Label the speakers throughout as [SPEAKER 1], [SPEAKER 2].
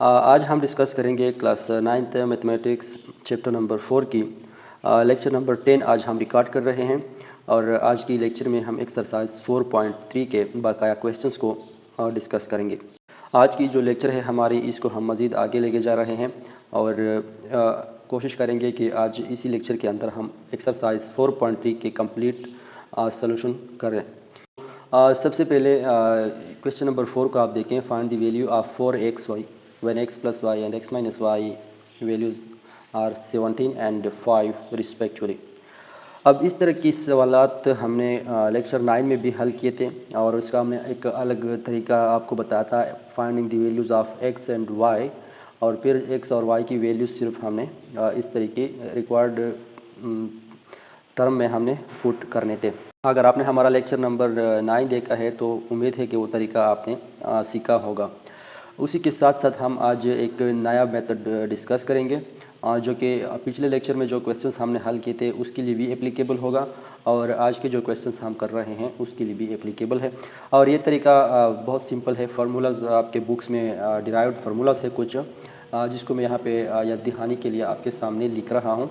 [SPEAKER 1] आज हम डिस्कस करेंगे class 9th mathematics chapter number 4 की लेक्चर नंबर 10 आज हम रिकॉर्ड कर रहे हैं। और आज की लेक्चर में हम एक्सरसाइज 4.3 के बकाया क्वेश्चंस को डिस्कस करेंगे। आज की जो लेक्चर है हमारी, इसको हम मज़ीद आगे लेके जा रहे हैं और कोशिश करेंगे कि आज इसी लेक्चर के अंदर हम एक्सरसाइज 4.3 के कंप्लीट सॉल्यूशन करें। सबसे पहले क्वेश्चन नंबर 4 को आप देखें। Find the value of 4xy when x plus y and x minus y values are 17 and 5 respectively। अब इस तरह की सवालात हमने लेक्चर 9 में भी हल किए थे और उसका हमने एक अलग तरीका आपको बताया था, finding the values of x and y। और फिर x और y की वैल्यूज़ सिर्फ हमने इस तरीके रिक्वायर्ड टर्म में हमने पुट करने थे। अगर आपने हमारा लेक्चर नंबर 9 देखा है तो उम्मीद है कि वो तरीका आपने सीखा होगा। उसी के साथ साथ हम आज एक नया मेथड डिस्कस करेंगे जो कि पिछले लेक्चर में जो क्वेश्चंस हमने हल किए थे उसके लिए भी एप्लीकेबल होगा और आज के जो क्वेश्चंस हम कर रहे हैं उसके लिए भी एप्लीकेबल है। और ये तरीका बहुत सिंपल है। फार्मूलाज आपके बुक्स में डिराइव्ड फार्मूलाज है कुछ, जिसको मैं यहाँ पे याद दिहानी के लिए आपके सामने लिख रहा हूँ।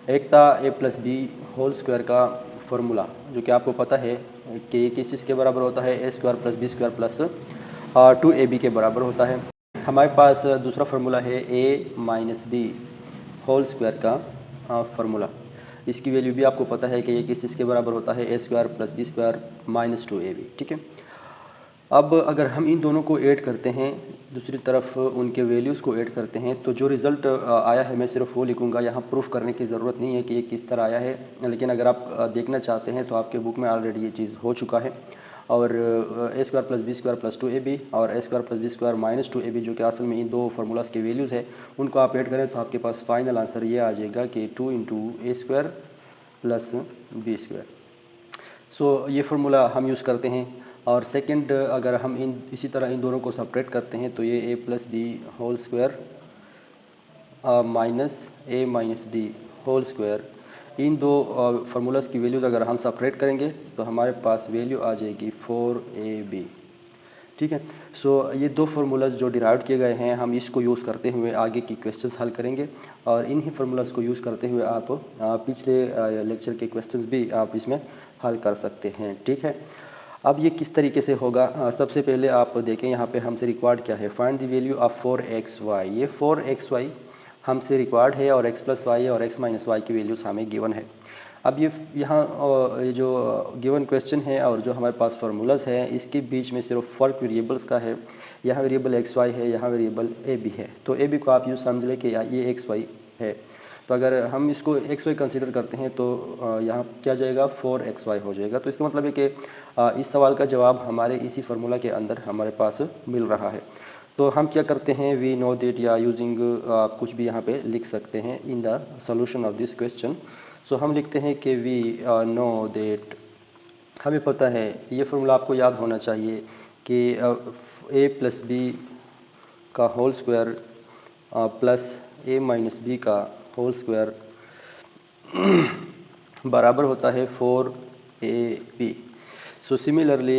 [SPEAKER 1] एक था a+b होल स्क्वायर का फार्मूला, जो कि आपको पता है कि किस चीज़ के बराबर होता है, a² + b² प्लस 2ab के बराबर होता है। हमारे पास दूसरा फार्मूला है a - b होल स्क्वायर का फार्मूला। इसकी वैल्यू भी आपको पता है कि ये किस चीज़ के बराबर होता है, a² + b² - 2ab। ठीक है। अब अगर हम इन दोनों को ऐड करते हैं, दूसरी तरफ उनके वैल्यूज़ को ऐड करते हैं, तो जो रिज़ल्ट आया है मैं सिर्फ वो लिखूंगा। यहाँ प्रूफ करने की ज़रूरत नहीं है कि ये किस तरह आया है, लेकिन अगर आप देखना चाहते हैं तो आपके बुक में ऑलरेडी ये चीज़ हो चुका है। और a² + b² + 2ab और a² + b² - 2ab जो कि असल में इन दो फार्मूलाज के वैल्यूज़ है, उनको आप ऐड करें तो आपके पास फाइनल आंसर ये आ जाएगा कि 2 × a² + b²। सो ये फार्मूला हम यूज़ करते हैं। और सेकंड, अगर हम इसी तरह इन दोनों को सेपरेट करते हैं तो ये a + b whole square minus a - b whole square, इन दो फार्मूलाज की वैल्यूज़ अगर हम सेपरेट करेंगे तो हमारे पास वैल्यू आ जाएगी 4ab। ठीक है। सो ये दो फार्मूलाज जो डिराइव किए गए हैं, हम इसको यूज़ करते हुए आगे की क्वेश्चंस हल करेंगे और इन्हीं फार्मूलाज को यूज़ करते हुए आप पिछले लेक्चर के क्वेश्चंस भी आप इसमें हल कर सकते हैं। ठीक है। अब ये किस तरीके से होगा, सबसे पहले आप देखें यहाँ पे हमसे रिक्वायर्ड क्या है, find the value of 4xy। ये 4xy हमसे रिक्वायर्ड है और x + y और x - y की वैल्यूज़ हमें गिवन है। अब ये यहाँ ये जो गिवन क्वेश्चन है और जो हमारे पास फार्मूलाज है, इसके बीच में सिर्फ फ़र्क वेरिएबल्स का है। यहाँ वेरिएबल xy है, यहाँ वेरिएबल ab है। तो ab को आप यूँ समझ लें कि ये xy है। तो अगर हम इसको xy कंसीडर करते हैं तो यहाँ क्या जाएगा, 4xy हो जाएगा। तो इसका मतलब है कि इस सवाल का जवाब हमारे इसी फार्मूला के अंदर हमारे पास मिल रहा है। तो हम क्या करते हैं, वी नो दैट, या यूजिंग कुछ भी यहाँ पे लिख सकते हैं in the solution of this question. So हम लिखते हैं कि वी नो दैट, हमें पता है, ये फार्मूला आपको याद होना चाहिए कि a + b का whole square plus a - b का होल स्क्वायर बराबर होता है 4ab। सो सिमिलरली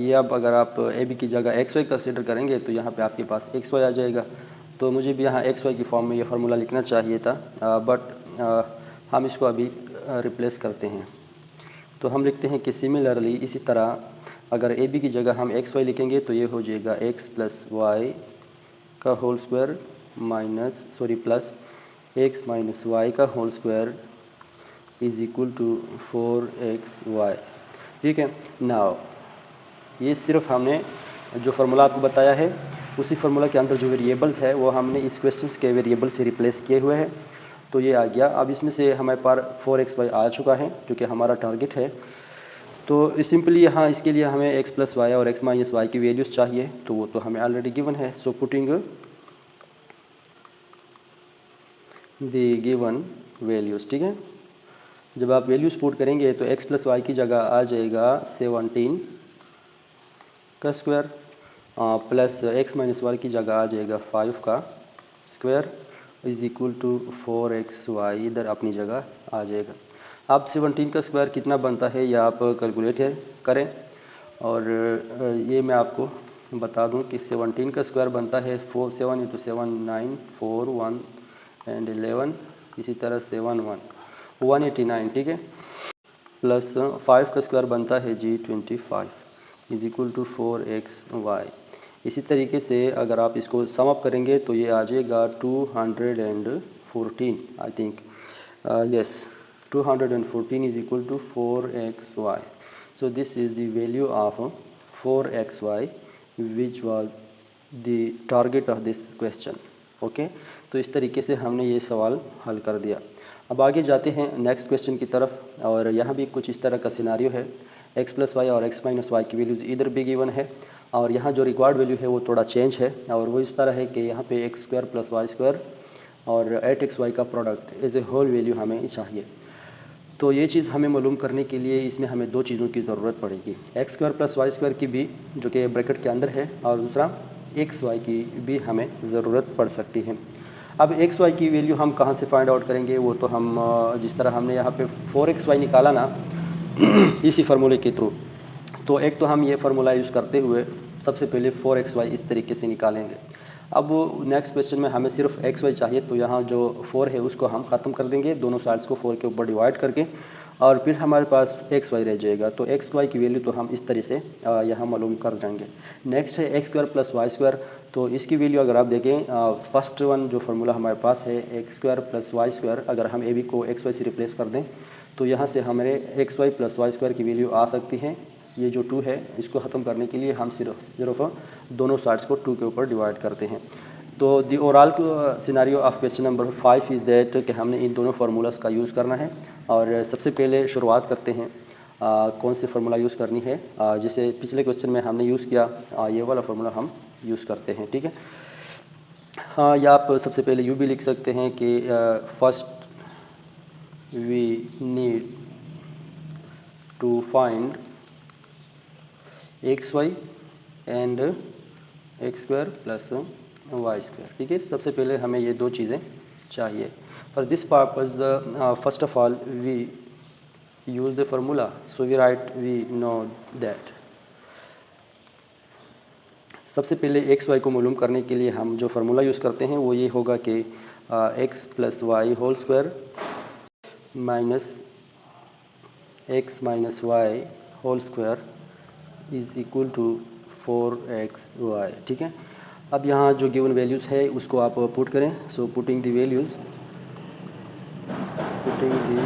[SPEAKER 1] ये अब अगर आप ab की जगह xy कंसीडर करेंगे तो यहाँ पे आपके पास xy आ जाएगा। तो मुझे भी यहाँ xy की फॉर्म में ये फार्मूला लिखना चाहिए था, बट हम इसको अभी रिप्लेस करते हैं। तो हम लिखते हैं कि सिमिलरली, इसी तरह अगर ab की जगह हम xy लिखेंगे तो ये हो जाएगा x + y का whole square plus x - y का whole square is equal to 4xy। ठीक है। नाउ ये सिर्फ हमने जो फार्मूला आपको बताया है उसी फार्मूला के अंदर जो वेरिएबल्स है वो हमने इस क्वेश्चन के वेरिएबल से रिप्लेस किए हुए हैं। तो ये आ गया। अब इसमें से हमारे पास 4xy आ चुका है जो कि हमारा टारगेट है। तो सिंपली यहाँ इसके लिए हमें x + y और x - y की वैल्यूज़ चाहिए, तो वो तो हमें ऑलरेडी गिवन है। So putting the given values. ठीक है। जब आप वैल्यूज़ पुट करेंगे तो x + y की जगह आ जाएगा 17 का स्क्वायर प्लस x - y की जगह आ जाएगा 5 का square is equal to 4xy, इधर अपनी जगह आ जाएगा। अब 17 का स्क्वायर कितना बनता है ये आप कैलकुलेट करें और ये मैं आपको बता दूं कि 17 का स्क्वायर बनता है 7 इंटू 7 9 4 1 एंड 11, इसी तरह 7 1 189, ठीक है। प्लस 5 का स्क्वायर बनता है जी 25 इज इक्वल टू 4xy। इसी तरीके से अगर आप इसको सम अप करेंगे तो ये आ जाएगा 214, I think yes 214 is equal to 4xy। So this is the value of 4xy which was the target of this question. Okay, तो इस तरीके से हमने ये सवाल हल कर दिया। अब आगे जाते हैं नेक्स्ट क्वेश्चन की तरफ, और यहाँ भी कुछ इस तरह का सिनारियो है। x प्लस वाई और x माइनस वाई की वैल्यूज़ इधर भी गिवन है, और यहाँ जो रिक्वायर्ड वैल्यू है वो थोड़ा चेंज है, और वो इस तरह है कि यहाँ पे x square plus Y square और 8xy का product as a whole value हमें चाहिए। तो ये चीज़ हमें मालूम करने के लिए इसमें हमें दो चीज़ों की ज़रूरत पड़ेगी, x square plus Y square की भी जो कि ब्रैकेट के अंदर है, और दूसरा एक्स वाई की भी हमें ज़रूरत पड़ सकती है। अब एक्स वाई की वैल्यू हम कहाँ से फाइंड आउट करेंगे, वो तो हम जिस तरह हमने यहाँ पे 4xy निकाला ना इसी फार्मूले के थ्रू, तो एक तो हम ये फार्मूला यूज़ करते हुए सबसे पहले 4xy इस तरीके से निकालेंगे। अब नेक्स्ट क्वेश्चन में हमें सिर्फ xy चाहिए, तो यहाँ जो 4 है उसको हम ख़त्म कर देंगे दोनों साइड्स को 4 के ऊपर डिवाइड करके, और फिर हमारे पास xy रह जाएगा। तो xy की वैल्यू तो हम इस तरह से यहाँ मालूम कर जाएंगे। नेक्स्ट है x square plus Y square, तो इसकी वैल्यू अगर आप देखें फर्स्ट वन जो फार्मूला हमारे पास है x square plus Y square, अगर हम ए बी को एक्स वाई से रिप्लेस कर दें तो यहाँ से हमारे x y plus Y square की वैल्यू आ सकती है। ये जो 2 है इसको ख़त्म करने के लिए हम सिर्फ दोनों साइड्स को 2 के ऊपर डिवाइड करते हैं। तो the overall scenario of question number 5 is that कि हमने इन दोनों फार्मूलाज का यूज़ करना है। और सबसे पहले शुरुआत करते हैं कौन सी फार्मूला यूज़ करनी है। जैसे पिछले क्वेश्चन में हमने यूज़ किया ये वाला फार्मूला हम यूज़ करते हैं, ठीक है। हाँ, या आप सबसे पहले यूँ भी लिख सकते हैं कि first we need to find x y and x square plus Y square, ठीक है। सबसे पहले हमें ये दो चीज़ें चाहिए। For this purpose first of all we use the formula, so we write we know that. सबसे पहले एक्स वाई को मालूम करने के लिए हम जो फार्मूला यूज़ करते हैं वो ये होगा कि x plus y whole square minus x minus y whole square is equal to 4xy, ठीक है। अब यहाँ जो गिवन वैल्यूज़ है उसको आप पुट करें। So putting the values, putting the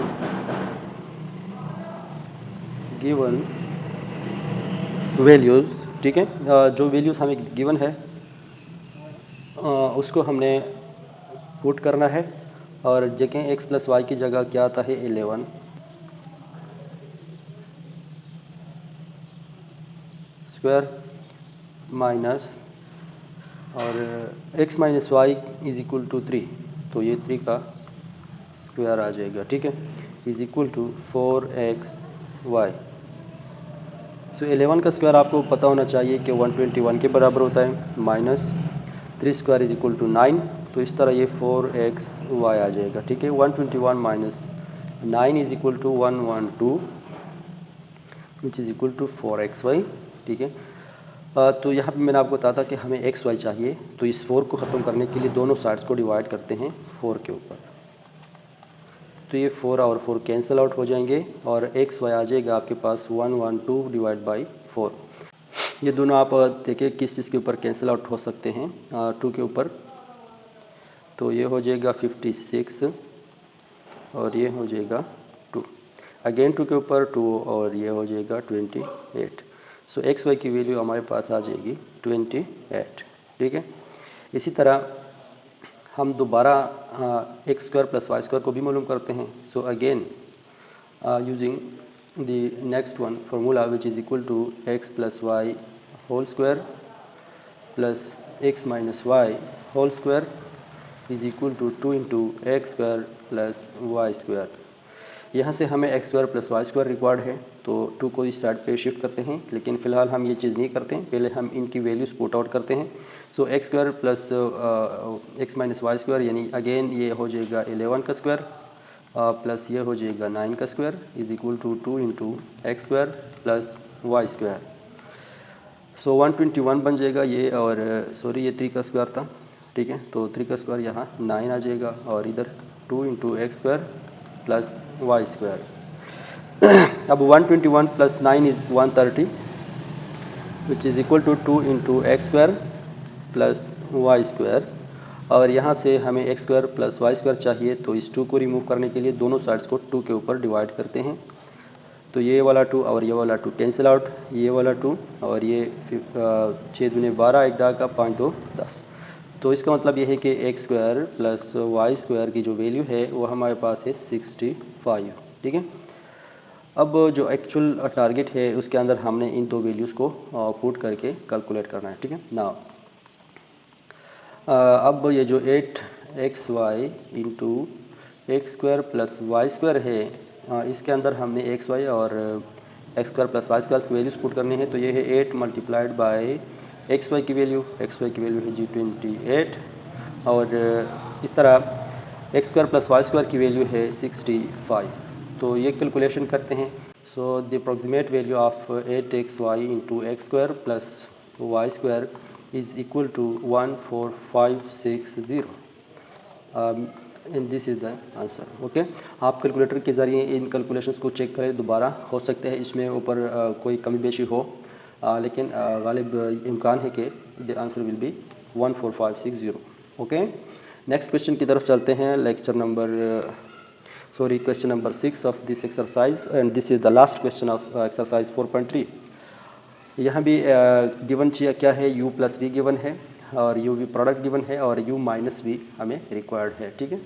[SPEAKER 1] given values, ठीक है। जो वैल्यूज़ हमें गिवन है उसको हमने पुट करना है, और जगह x प्लस वाई की जगह क्या आता है 11 स्क्वायर माइनस और x minus y is equal to 3, तो ये 3 का स्क्वायर आ जाएगा, ठीक है, इज़ इक्वल टू 4xy। सो 11 का स्क्वायर आपको पता होना चाहिए कि 121 के बराबर होता है, minus 3 square is equal to 9, तो इस तरह ये 4xy आ जाएगा, ठीक है। 121 minus 9 is equal to 112 which is equal to 4xy, ठीक है। तो यहाँ पे मैंने आपको बताया था कि हमें xy चाहिए, तो इस 4 को ख़त्म करने के लिए दोनों साइड्स को डिवाइड करते हैं 4 के ऊपर, तो ये 4 और 4 कैंसिल आउट हो जाएंगे, और xy आ जाएगा आपके पास 112 डिवाइड बाई 4। ये दोनों आप देखिए किस चीज़ के ऊपर कैंसिल आउट हो सकते हैं, 2 के ऊपर, तो ये हो जाएगा 56 और ये हो जाएगा 2, अगेन 2 के ऊपर 2 और ये हो जाएगा 28। सो xy की वैल्यू हमारे पास आ जाएगी 28, ठीक है। इसी तरह हम दोबारा x square plus Y square को भी मालूम करते हैं। So again using the next one formula which is equal to x plus y whole square plus x minus y whole square is equal to 2 into x square plus Y square. यहाँ से हमें x square plus Y square required है, तो 2 को इस side पे shift करते हैं, लेकिन फ़िलहाल हम ये चीज़ नहीं करते हैं, पहले हम इनकी वैल्यूज़ पुट आउट करते हैं। So X square plus x minus Y square, यानी अगेन ये हो जाएगा 11 का स्क्वायर प्लस ये हो जाएगा 9 का square is equal to 2 into x square plus Y square. So 121 बन जाएगा ये, और सॉरी ये 3 का स्क्वायर था, ठीक है। तो 3 का स्क्वायर यहाँ 9 आ जाएगा, और इधर 2 into x square plus Y square. अब 121 plus 9 is 130 which is equal to 2 into x square plus Y square. और यहाँ से हमें x square plus Y square चाहिए, तो इस 2 को रिमूव करने के लिए दोनों साइड्स को 2 के ऊपर डिवाइड करते हैं। तो ये वाला 2 और ये वाला 2 कैंसिल आउट, ये वाला 2 और ये 6 दूनी 12, 1 डाका 5 2 10। तो इसका मतलब ये है कि x square plus Y square की जो वैल्यू है वो हमारे पास है 65, ठीक है। अब जो एक्चुअल टारगेट है उसके अंदर हमने इन दो वैल्यूज़ को पुट करके कैलकुलेट करना है, ठीक है ना। अब ये जो 8xy into x square plus Y square है, इसके अंदर हमने एक्स वाई और x square plus Y square की वैल्यूज़ पुट करनी है। तो ये है 8 मल्टीप्लाइड बाई एक्स वाई की वैल्यू है जी 28, और इस तरह एक्स स्क्वायर प्लस वाई स्क्वायर की वैल्यू है 65। तो ये कैलकुलेशन करते हैं। So the approximate value of 8xy into x square plus Y square is equal to 14560, and this is the answer. Okay, आप कैलकुलेटर के ज़रिए इन कैलकुलेशंस को चेक करें दोबारा, हो सकता है इसमें ऊपर कोई कमी बेशी हो, लेकिन गालिब इम्कान है कि the answer will be 14560। Okay, next question की तरफ चलते हैं। Question number 6 of this exercise, and this is the last question of exercise 4.3। यहाँ भी गिवन क्या है, u प्लस वी गिवन है, और u भी प्रोडक्ट गिवन है, और u माइनस वी हमें रिक्वायर्ड है, ठीक है।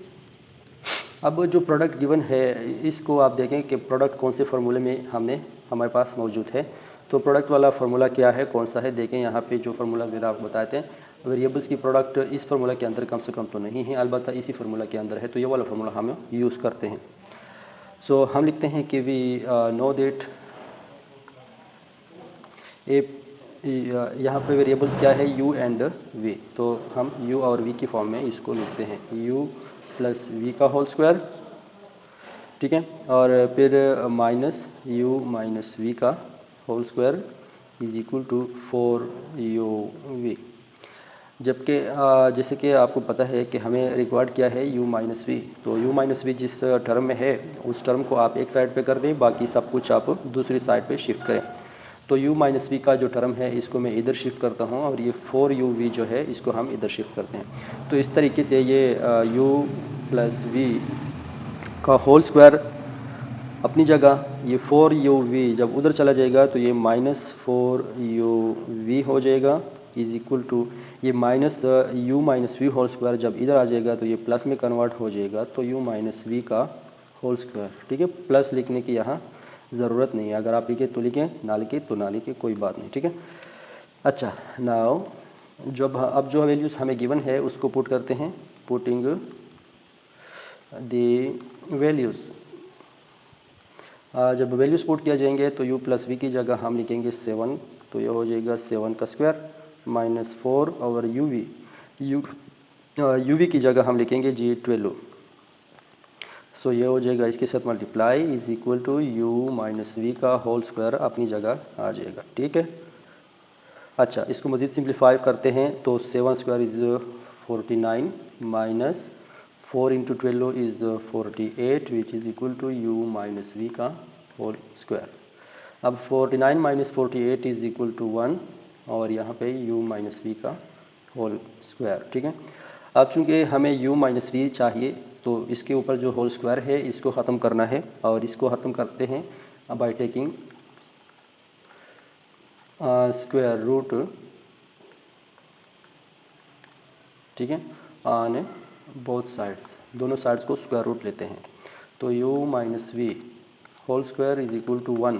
[SPEAKER 1] अब जो प्रोडक्ट गिवन है इसको आप देखें कि प्रोडक्ट कौन से फार्मूले में हमारे पास मौजूद है। तो प्रोडक्ट वाला फार्मूला क्या है, कौन सा है, देखें यहाँ पे जो फार्मूला मेरा आपको बताते हैं। वेरिएबल्स की प्रोडक्ट इस फार्मूला के अंदर कम से कम तो नहीं है, अलबत्ता इसी फार्मूला के अंदर है, तो ये वाला फार्मूला हम यूज़ करते हैं। सो हम लिखते हैं कि वी नो दैट यहाँ पे वेरिएबल्स क्या है, u एंड v। तो हम u और v की फॉर्म में इसको लिखते हैं, u प्लस वी का होल स्क्वायर, ठीक है, और फिर माइनस u माइनस v का whole square is equal to 4uv। जबकि जैसे कि आपको पता है कि हमें रिक्वायर्ड क्या है, u माइनस वी। तो u माइनस वी जिस टर्म में है उस टर्म को आप एक साइड पे कर दें, बाकी सब कुछ आप दूसरी साइड पे शिफ्ट करें। तो u माइनस वी का जो टर्म है इसको मैं इधर शिफ्ट करता हूँ, और ये 4uv जो है इसको हम इधर शिफ्ट करते हैं। तो इस तरीके से ये u प्लस वी का होल स्क्वायर अपनी जगह, ये 4uv जब उधर चला जाएगा तो ये माइनस 4uv हो जाएगा, इज़ इक्वल टू ये minus u minus v whole square जब इधर आ जाएगा तो ये प्लस में कन्वर्ट हो जाएगा, तो u माइनस वी का होल स्क्वायर, ठीक है। प्लस लिखने की यहाँ ज़रूरत नहीं है, अगर आप लिखे तो लिखें, ना लिखे तो ना लिखे, कोई बात नहीं, ठीक है। अच्छा, नाउ अब जो वैल्यूज़ हमें गिवन है उसको पुट करते हैं, पुटिंग द वैल्यूज़। जब वैल्यूज़ पुट किया जाएंगे तो u प्लस वी की जगह हम लिखेंगे 7, तो ये हो जाएगा 7 का square minus 4 over u v की जगह हम लिखेंगे जी 12। सो ये हो जाएगा इसके साथ multiply is equal to u minus v का होल स्क्वायर अपनी जगह आ जाएगा, ठीक है। अच्छा, इसको मज़ीद सिंप्लीफाई करते हैं तो 7 square is 49 minus 4 into 12 is 48 which is equal to u minus v का होल स्क्वायर। अब 49 माइनस 48 इज़ इक्वल टू 1, और यहाँ पे u माइनस वी का होल स्क्वायर, ठीक है। अब चूँकि हमें u माइनस वी चाहिए तो इसके ऊपर जो होल स्क्वायर है इसको ख़त्म करना है, और इसको ख़त्म करते हैं बाय टेकिंग स्क्वायर रूट, ठीक है, ऑन बोथ साइड्स, दोनों साइड्स को स्क्वायर रूट लेते हैं। तो u minus v whole square is equal to 1,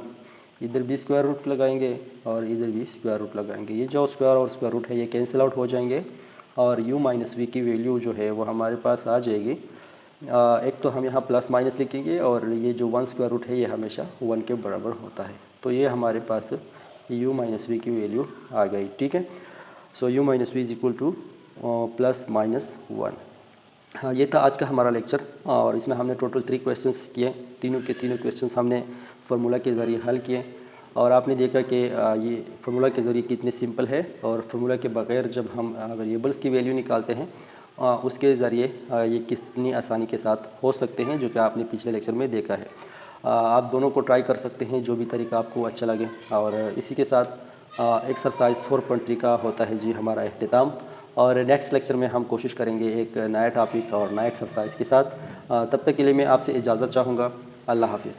[SPEAKER 1] इधर भी स्क्वायर रूट लगाएंगे और इधर भी स्क्वायर रूट लगाएंगे। ये जो स्क्वायर और स्क्वायर रूट है ये कैंसिल आउट हो जाएंगे, और u माइनस वी की वैल्यू जो है वो हमारे पास आ जाएगी। एक तो हम यहाँ प्लस माइनस लिखेंगे, और ये जो 1 स्क्वायर रूट है ये हमेशा 1 के बराबर होता है। तो ये हमारे पास u माइनस वी की वैल्यू आ गई, ठीक है। So u minus v is equal to plus minus 1। हाँ, ये था आज का हमारा लेक्चर, और इसमें हमने टोटल 3 क्वेश्चंस किए, तीनों के तीनों क्वेश्चंस हमने फार्मूला के ज़रिए हल किए। और आपने देखा कि ये फार्मूला के ज़रिए कितने सिंपल है, और फार्मूला के बगैर जब हम वेरिएबल्स की वैल्यू निकालते हैं उसके ज़रिए ये कितनी आसानी के साथ हो सकते हैं, जो कि आपने पिछले लेक्चर में देखा है। आप दोनों को ट्राई कर सकते हैं, जो भी तरीका आपको अच्छा लगे। और इसी के साथ एक्सरसाइज 4.3 का होता है जी हमारा अख्तिताम। और नेक्स्ट लेक्चर में हम कोशिश करेंगे एक नया टॉपिक और नया एक्सरसाइज के साथ। तब तक के लिए मैं आपसे इजाज़त चाहूँगा। अल्लाह हाफ़िज़।